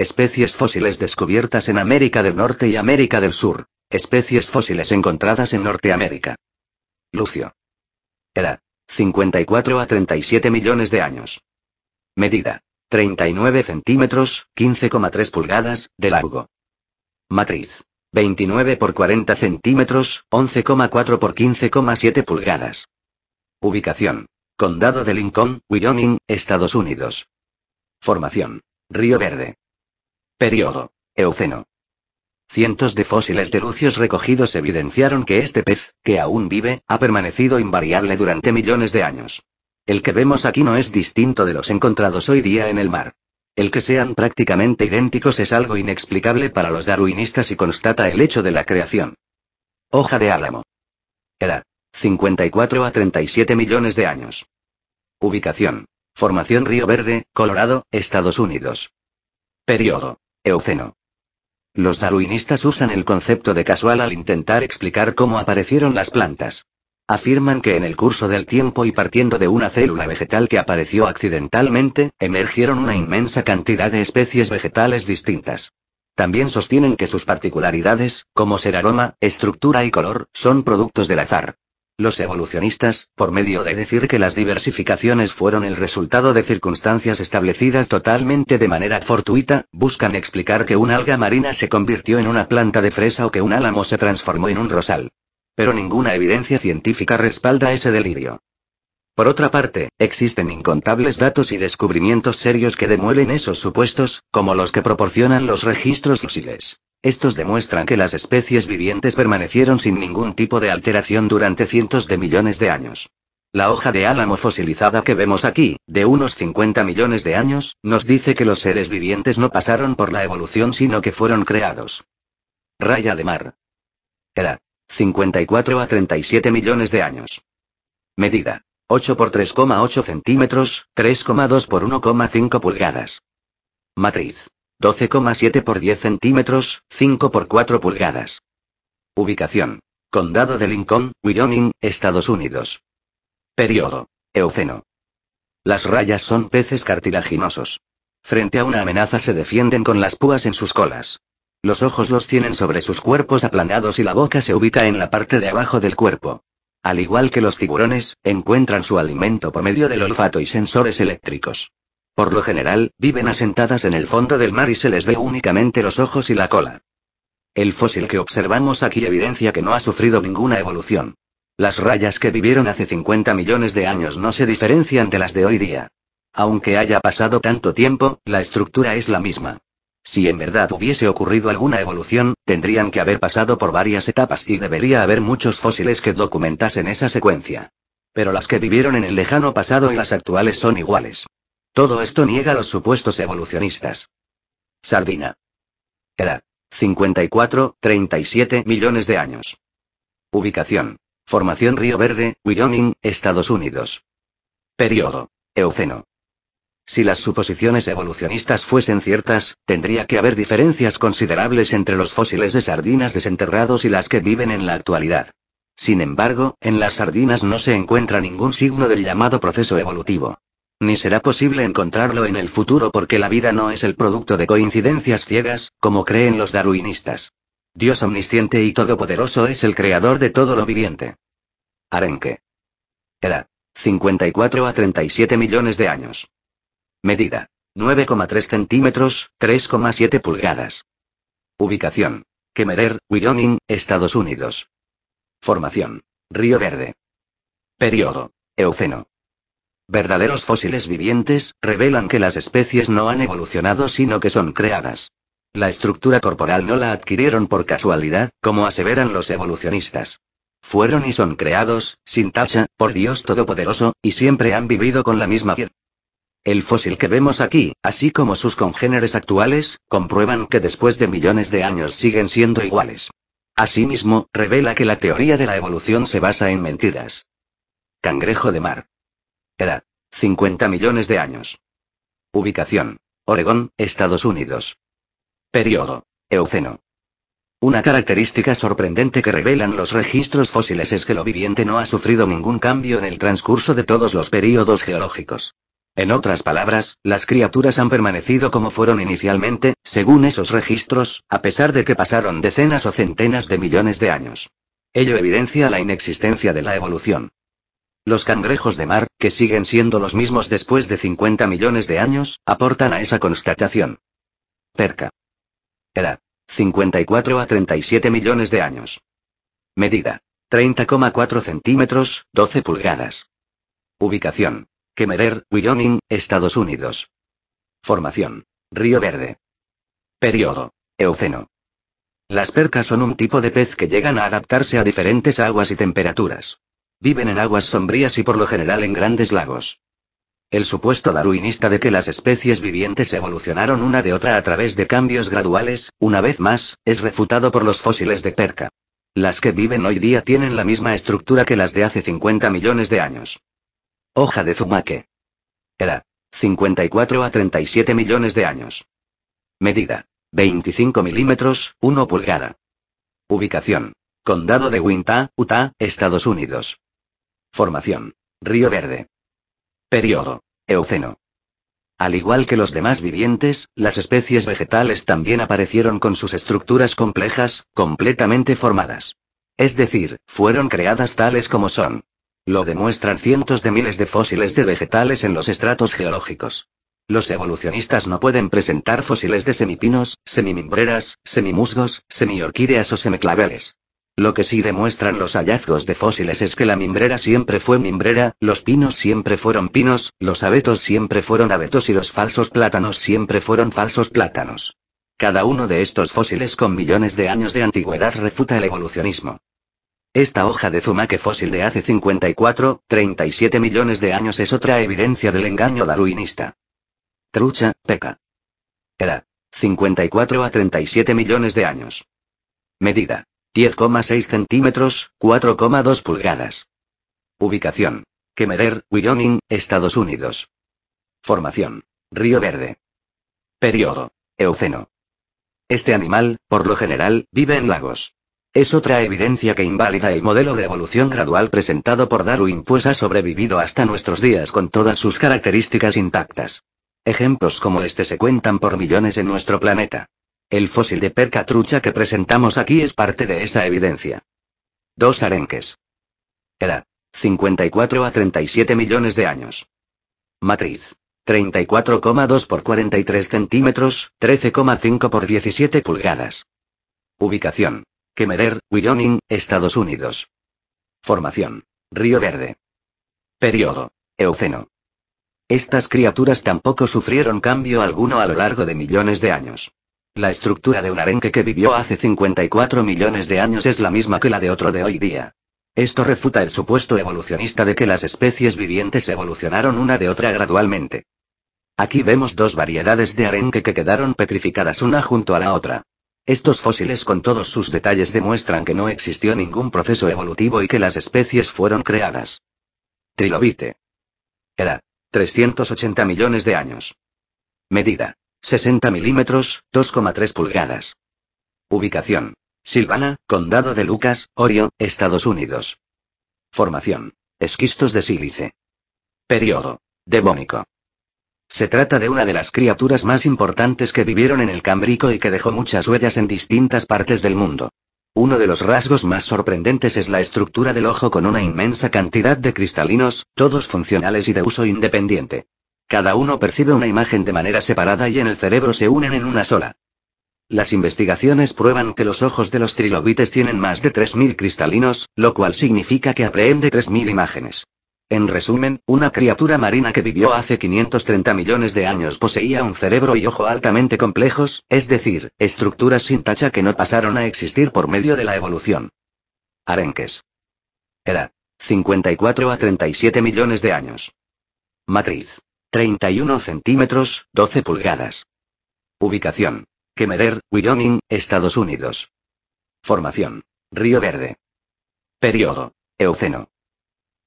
Especies fósiles descubiertas en América del Norte y América del Sur. Especies fósiles encontradas en Norteamérica. Lucio. Edad: 54 a 37 millones de años. Medida: 39 centímetros, 15,3 pulgadas, de largo. Matriz: 29 por 40 centímetros, 11,4 por 15,7 pulgadas. Ubicación: Condado de Lincoln, Wyoming, Estados Unidos. Formación: Río Verde. Período: Eoceno. Cientos de fósiles de lucios recogidos evidenciaron que este pez, que aún vive, ha permanecido invariable durante millones de años. El que vemos aquí no es distinto de los encontrados hoy día en el mar. El que sean prácticamente idénticos es algo inexplicable para los darwinistas y constata el hecho de la creación. Hoja de álamo. Edad: 54 a 37 millones de años. Ubicación: Formación Río Verde, Colorado, Estados Unidos. Período: Eoceno. Los darwinistas usan el concepto de casual al intentar explicar cómo aparecieron las plantas. Afirman que en el curso del tiempo y partiendo de una célula vegetal que apareció accidentalmente, emergieron una inmensa cantidad de especies vegetales distintas. También sostienen que sus particularidades, como ser aroma, estructura y color, son productos del azar. Los evolucionistas, por medio de decir que las diversificaciones fueron el resultado de circunstancias establecidas totalmente de manera fortuita, buscan explicar que una alga marina se convirtió en una planta de fresa o que un álamo se transformó en un rosal. Pero ninguna evidencia científica respalda ese delirio. Por otra parte, existen incontables datos y descubrimientos serios que demuelen esos supuestos, como los que proporcionan los registros fósiles. Estos demuestran que las especies vivientes permanecieron sin ningún tipo de alteración durante cientos de millones de años. La hoja de álamo fosilizada que vemos aquí, de unos 50 millones de años, nos dice que los seres vivientes no pasaron por la evolución sino que fueron creados. Raya de mar. Edad: 54 a 37 millones de años. Medida: 8 por 3,8 centímetros, 3,2 por 1,5 pulgadas. Matriz: 12,7 por 10 centímetros, 5 por 4 pulgadas. Ubicación: Condado de Lincoln, Wyoming, Estados Unidos. Período: Eoceno. Las rayas son peces cartilaginosos. Frente a una amenaza se defienden con las púas en sus colas. Los ojos los tienen sobre sus cuerpos aplanados y la boca se ubica en la parte de abajo del cuerpo. Al igual que los tiburones, encuentran su alimento por medio del olfato y sensores eléctricos. Por lo general, viven asentadas en el fondo del mar y se les ve únicamente los ojos y la cola. El fósil que observamos aquí evidencia que no ha sufrido ninguna evolución. Las rayas que vivieron hace 50 millones de años no se diferencian de las de hoy día. Aunque haya pasado tanto tiempo, la estructura es la misma. Si en verdad hubiese ocurrido alguna evolución, tendrían que haber pasado por varias etapas y debería haber muchos fósiles que documentasen esa secuencia. Pero las que vivieron en el lejano pasado y las actuales son iguales. Todo esto niega a los supuestos evolucionistas. Sardina. Edad: 54, 37 millones de años. Ubicación: Formación Río Verde, Wyoming, Estados Unidos. Período: Eoceno. Si las suposiciones evolucionistas fuesen ciertas, tendría que haber diferencias considerables entre los fósiles de sardinas desenterrados y las que viven en la actualidad. Sin embargo, en las sardinas no se encuentra ningún signo del llamado proceso evolutivo. Ni será posible encontrarlo en el futuro porque la vida no es el producto de coincidencias ciegas, como creen los darwinistas. Dios omnisciente y todopoderoso es el creador de todo lo viviente. Arenque. Edad: 54 a 37 millones de años. Medida: 9,3 centímetros, 3,7 pulgadas. Ubicación: Kemmerer, Wyoming, Estados Unidos. Formación: Río Verde. Período: Eoceno. Verdaderos fósiles vivientes, revelan que las especies no han evolucionado sino que son creadas. La estructura corporal no la adquirieron por casualidad, como aseveran los evolucionistas. Fueron y son creados, sin tacha, por Dios Todopoderoso, y siempre han vivido con la misma piel. El fósil que vemos aquí, así como sus congéneres actuales, comprueban que después de millones de años siguen siendo iguales. Asimismo, revela que la teoría de la evolución se basa en mentiras. Cangrejo de mar. Edad: 50 millones de años. Ubicación: Oregón, Estados Unidos. Período: Eoceno. Una característica sorprendente que revelan los registros fósiles es que lo viviente no ha sufrido ningún cambio en el transcurso de todos los períodos geológicos. En otras palabras, las criaturas han permanecido como fueron inicialmente, según esos registros, a pesar de que pasaron decenas o centenas de millones de años. Ello evidencia la inexistencia de la evolución. Los cangrejos de mar, que siguen siendo los mismos después de 50 millones de años, aportan a esa constatación. Perca. Edad: 54 a 37 millones de años. Medida: 30,4 centímetros, 12 pulgadas. Ubicación: Kemmerer, Wyoming, Estados Unidos. Formación: Río Verde. Período: Eoceno. Las percas son un tipo de pez que llegan a adaptarse a diferentes aguas y temperaturas. Viven en aguas sombrías y por lo general en grandes lagos. El supuesto darwinista de que las especies vivientes evolucionaron una de otra a través de cambios graduales, una vez más, es refutado por los fósiles de perca. Las que viven hoy día tienen la misma estructura que las de hace 50 millones de años. Hoja de zumaque. Edad: 54 a 37 millones de años. Medida: 25 milímetros, 1 pulgada. Ubicación: Condado de Wichita, Utah, Estados Unidos. Formación: Río Verde. Período: Eoceno. Al igual que los demás vivientes, las especies vegetales también aparecieron con sus estructuras complejas, completamente formadas. Es decir, fueron creadas tales como son. Lo demuestran cientos de miles de fósiles de vegetales en los estratos geológicos. Los evolucionistas no pueden presentar fósiles de semipinos, semimimbreras, semimusgos, semiorquídeas o semiclaveles. Lo que sí demuestran los hallazgos de fósiles es que la mimbrera siempre fue mimbrera, los pinos siempre fueron pinos, los abetos siempre fueron abetos y los falsos plátanos siempre fueron falsos plátanos. Cada uno de estos fósiles con millones de años de antigüedad refuta el evolucionismo. Esta hoja de zumaque fósil de hace 54, 37 millones de años es otra evidencia del engaño darwinista. Trucha, peca. Edad: 54 a 37 millones de años. Medida: 10,6 centímetros, 4,2 pulgadas. Ubicación: Kemmerer, Wyoming, Estados Unidos. Formación: Río Verde. Período: Eoceno. Este animal, por lo general, vive en lagos. Es otra evidencia que invalida el modelo de evolución gradual presentado por Darwin, pues ha sobrevivido hasta nuestros días con todas sus características intactas. Ejemplos como este se cuentan por millones en nuestro planeta. El fósil de perca trucha que presentamos aquí es parte de esa evidencia. 2 arenques. Edad: 54 a 37 millones de años. Matriz: 34,2 por 43 centímetros, 13,5 por 17 pulgadas. Ubicación: Kemmerer, Wyoming, Estados Unidos. Formación: Río Verde. Período: Eoceno. Estas criaturas tampoco sufrieron cambio alguno a lo largo de millones de años. La estructura de un arenque que vivió hace 54 millones de años es la misma que la de otro de hoy día. Esto refuta el supuesto evolucionista de que las especies vivientes evolucionaron una de otra gradualmente. Aquí vemos 2 variedades de arenque que quedaron petrificadas una junto a la otra. Estos fósiles con todos sus detalles demuestran que no existió ningún proceso evolutivo y que las especies fueron creadas. Trilobite. Edad: 380 millones de años. Medida: 60 milímetros, 2,3 pulgadas. Ubicación: Silvana, Condado de Lucas, Ohio, Estados Unidos. Formación: esquistos de sílice. Período: Devónico. Se trata de una de las criaturas más importantes que vivieron en el Cámbrico y que dejó muchas huellas en distintas partes del mundo. Uno de los rasgos más sorprendentes es la estructura del ojo con una inmensa cantidad de cristalinos, todos funcionales y de uso independiente. Cada uno percibe una imagen de manera separada y en el cerebro se unen en una sola. Las investigaciones prueban que los ojos de los trilobites tienen más de 3000 cristalinos, lo cual significa que aprehende 3000 imágenes. En resumen, una criatura marina que vivió hace 530 millones de años poseía un cerebro y ojo altamente complejos, es decir, estructuras sin tacha que no pasaron a existir por medio de la evolución. Arenques. Edad: 54 a 37 millones de años. Matriz: 31 centímetros, 12 pulgadas. Ubicación: Kemmerer, Wyoming, Estados Unidos. Formación: Río Verde. Período: Eoceno.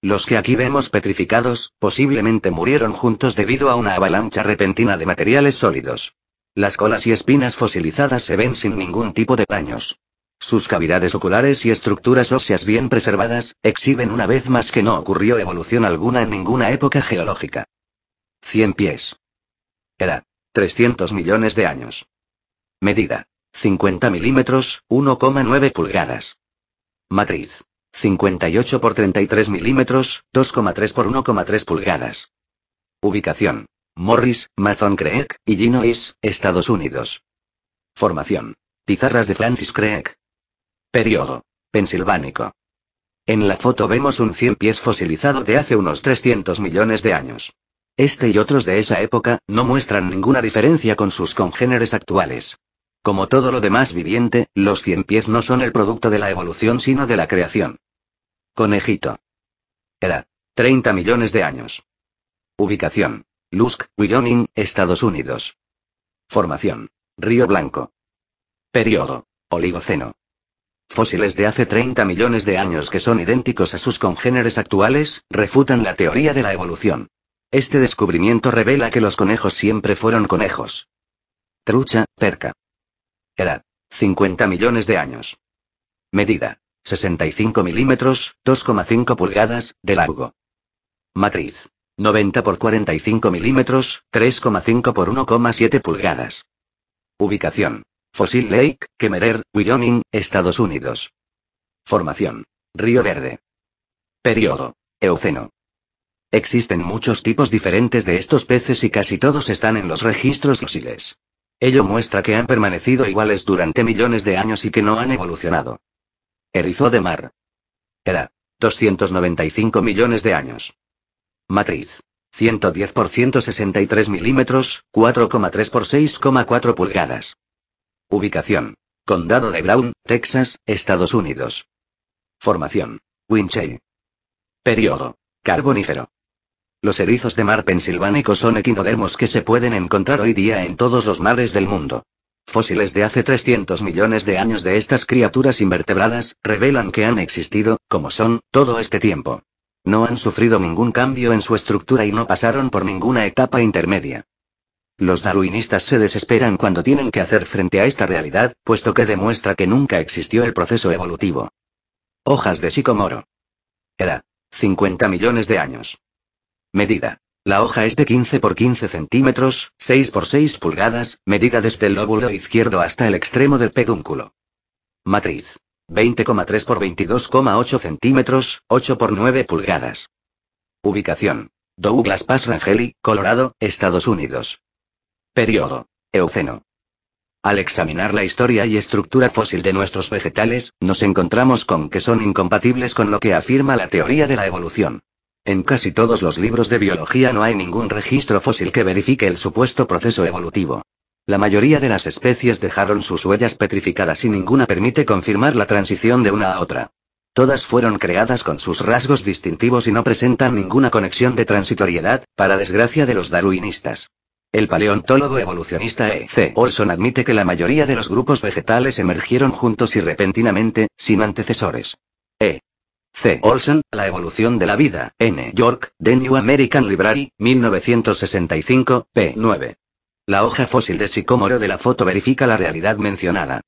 Los que aquí vemos petrificados, posiblemente murieron juntos debido a una avalancha repentina de materiales sólidos. Las colas y espinas fosilizadas se ven sin ningún tipo de daños. Sus cavidades oculares y estructuras óseas bien preservadas, exhiben una vez más que no ocurrió evolución alguna en ninguna época geológica. 100 pies. Edad: 300 millones de años. Medida: 50 milímetros, 1,9 pulgadas. Matriz: 58 por 33 milímetros, 2,3 por 1,3 pulgadas. Ubicación: Morris, Mason Creek, Illinois, Estados Unidos. Formación: Pizarras de Francis Crick. Período: Pensilvánico. En la foto vemos un 100 pies fosilizado de hace unos 300 millones de años. Este y otros de esa época no muestran ninguna diferencia con sus congéneres actuales. Como todo lo demás viviente, los 100 pies no son el producto de la evolución sino de la creación. Conejito. Edad: 30 millones de años. Ubicación: Lusk, Wyoming, Estados Unidos. Formación: Río Blanco. Período: Oligoceno. Fósiles de hace 30 millones de años que son idénticos a sus congéneres actuales, refutan la teoría de la evolución. Este descubrimiento revela que los conejos siempre fueron conejos. Trucha, perca. Edad: 50 millones de años. Medida: 65 milímetros, 2,5 pulgadas, de largo. Matriz: 90 por 45 milímetros, 3,5 por 1,7 pulgadas. Ubicación: Fossil Lake, Kemmerer, Wyoming, Estados Unidos. Formación: Río Verde. Período: Eoceno. Existen muchos tipos diferentes de estos peces y casi todos están en los registros fósiles. Ello muestra que han permanecido iguales durante millones de años y que no han evolucionado. Erizo de mar. Edad: 295 millones de años. Matriz: 110 por 163 milímetros, 4,3 por 6,4 pulgadas. Ubicación: Condado de Brown, Texas, Estados Unidos. Formación: Winchell. Período: Carbonífero. Los erizos de mar pensilvánicos son equinodermos que se pueden encontrar hoy día en todos los mares del mundo. Fósiles de hace 300 millones de años de estas criaturas invertebradas revelan que han existido, como son, todo este tiempo. No han sufrido ningún cambio en su estructura y no pasaron por ninguna etapa intermedia. Los darwinistas se desesperan cuando tienen que hacer frente a esta realidad, puesto que demuestra que nunca existió el proceso evolutivo. Hojas de sicomoro. Edad: 50 millones de años. Medida: la hoja es de 15 por 15 centímetros, 6 por 6 pulgadas, medida desde el lóbulo izquierdo hasta el extremo del pedúnculo. Matriz: 20,3 por 22,8 centímetros, 8 por 9 pulgadas. Ubicación: Douglas Pass, Rangel, Colorado, Estados Unidos. Período: Eoceno. Al examinar la historia y estructura fósil de nuestros vegetales, nos encontramos con que son incompatibles con lo que afirma la teoría de la evolución. En casi todos los libros de biología no hay ningún registro fósil que verifique el supuesto proceso evolutivo. La mayoría de las especies dejaron sus huellas petrificadas y ninguna permite confirmar la transición de una a otra. Todas fueron creadas con sus rasgos distintivos y no presentan ninguna conexión de transitoriedad, para desgracia de los darwinistas. El paleontólogo evolucionista E. C. Olson admite que la mayoría de los grupos vegetales emergieron juntos y repentinamente, sin antecesores. E. C. Olson, La evolución de la vida, N. York, The New American Library, 1965, p. 9. La hoja fósil de sicómoro de la foto verifica la realidad mencionada.